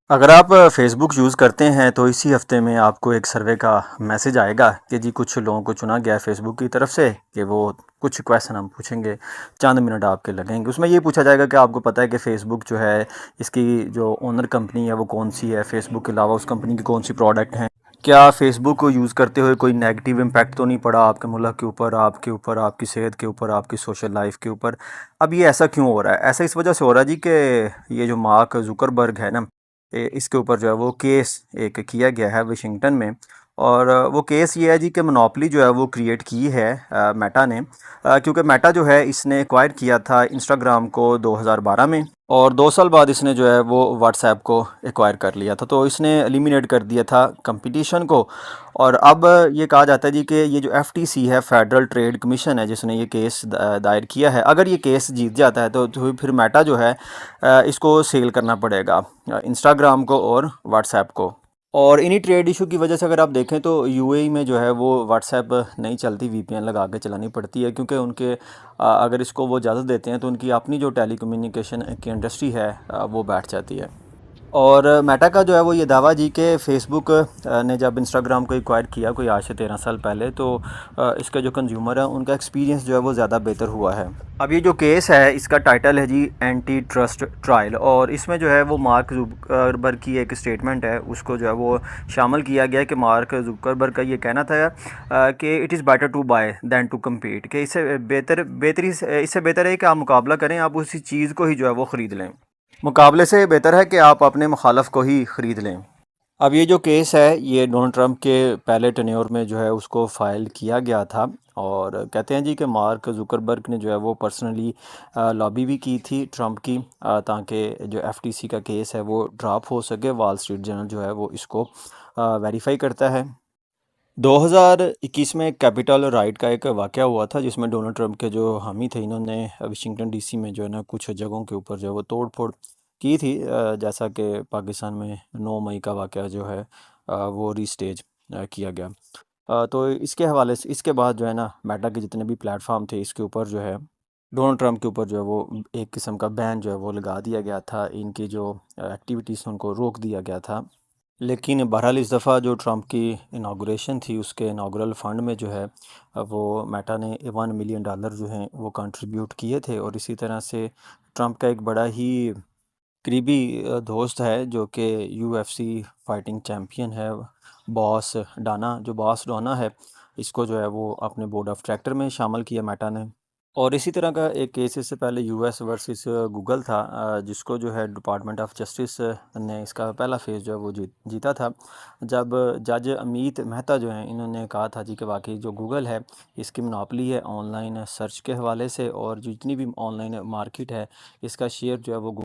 अगर आप Facebook use करते हैं तो इसी हफ़्ते में आपको एक सर्वे का मैसेज आएगा कि जी कुछ लोगों को चुना गया है फ़ेसबुक की तरफ से कि वो कुछ क्वेश्चन हम पूछेंगे, चंद मिनट आपके लगेंगे। उसमें ये पूछा जाएगा कि आपको पता है कि फ़ेसबुक जो है इसकी जो ओनर कंपनी है वो कौन-सी है? फ़ेसबुक के अलावा उस कंपनी की कौन-सी प्रोडक्ट हैं? क्या फ़ेसबुक को यूज़ करते हुए कोई नेगेटिव इम्पैक्ट तो नहीं पड़ा आपके मुल्क के ऊपर, आपके ऊपर, आपकी सेहत के ऊपर, आपकी सोशल लाइफ़ के ऊपर? अब ये ऐसा क्यों हो रहा है? ऐसा इस वजह से हो रहा है जी कि ये जो मार्क ज़ुकरबर्ग है ना, इसके ऊपर जो है वो केस एक किया गया है वाशिंगटन में। और वो केस ये है जी कि मोनोपोली जो है वो क्रिएट की है मेटा ने, क्योंकि मेटा जो है इसने एक्वायर किया था इंस्टाग्राम को 2012 में, और 2 साल बाद इसने जो है वो व्हाट्सएप को एक्वायर कर लिया था। तो इसने एलिमिनेट कर दिया था कंपटीशन को। और अब ये कहा जाता है जी कि ये जो एफटीसी है, फेडरल ट्रेड कमीशन है, जिसने ये केस दायर किया है, अगर ये केस जीत जाता है तो फिर मेटा जो है इसको सेल करना पड़ेगा इंस्टाग्राम को और व्हाट्सएप को। और इन्हीं ट्रेड इशू की वजह से अगर आप देखें तो यूएई में जो है वो व्हाट्सएप नहीं चलती, वीपीएन लगा के चलानी पड़ती है, क्योंकि उनके अगर इसको वो इजाज़त देते हैं तो उनकी अपनी जो टेलीकम्युनिकेशन की इंडस्ट्री है वो बैठ जाती है। और मेटा का जो है वो ये दावा जी कि फ़ेसबुक ने जब इंस्टाग्राम को एक्वायर किया कोई आज से 13 साल पहले, तो इसके जो कंज्यूमर हैं उनका एक्सपीरियंस जो है वो ज़्यादा बेहतर हुआ है। अब ये जो केस है इसका टाइटल है जी एंटी ट्रस्ट ट्रायल, और इसमें जो है वो मार्क जुकरबर्ग की एक स्टेटमेंट है, उसको जो है वो शामिल किया गया है कि मार्क जुकरबर्ग का ये कहना था कि it is better to buy than to compete, कि इससे बेहतर है कि आप मुकाबला करें, आप उसी चीज़ को ही जो है वो ख़रीद लें। मुकाबले से बेहतर है कि आप अपने मुखालफ को ही ख़रीद लें। अब ये जो केस है ये डोनाल्ड ट्रंप के पहले टेन्योर में जो है उसको फ़ाइल किया गया था, और कहते हैं जी कि मार्क ज़ुकरबर्ग ने जो है वो पर्सनली लॉबी भी की थी ट्रंप की, ताकि जो एफटीसी का केस है वो ड्रॉप हो सके। वॉल स्ट्रीट जर्नल जो है वो इसको वेरीफाई करता है। 2021 में कैपिटल राइट का एक वाक़या हुआ था, जिसमें डोनाल्ड ट्रंप के जो हामी थे इन्होंने वाशिंगटन डीसी में जो है ना कुछ जगहों के ऊपर जो है वो तोड़ फोड़ की थी, जैसा कि पाकिस्तान में 9 मई का वाक़या जो है वो रीस्टेज किया गया। तो इसके हवाले से इसके बाद जो है ना मेटा के जितने भी प्लेटफॉर्म थे इसके ऊपर जो है डोनाल्ड ट्रंप के ऊपर जो है वो एक किस्म का बैन जो है वो लगा दिया गया था, इनकी जो एक्टिविटीज़ उनको रोक दिया गया था। लेकिन बहरहाल इस दफ़ा जो ट्रंप की इनाग्रेशन थी उसके इनाग्रल फ़ंड में जो है वो मेटा ने $1 मिलियन जो हैं वो कंट्रीब्यूट किए थे। और इसी तरह से ट्रंप का एक बड़ा ही करीबी दोस्त है जो कि यूएफसी फाइटिंग चैम्पियन है, बॉस डोना है, इसको जो है वो अपने बोर्ड ऑफ डायरेक्टर में शामिल किया मेटा ने। और इसी तरह का एक केस इससे पहले यूएस वर्सेस गूगल था, जिसको जो है डिपार्टमेंट ऑफ जस्टिस ने इसका पहला फेज़ जो है वो जीता था, जब जज अमित मेहता जो हैं इन्होंने कहा था जी कि वाकई जो गूगल है इसकी मोनोपोली है ऑनलाइन सर्च के हवाले से, और जितनी भी ऑनलाइन मार्केट है इसका शेयर जो है वो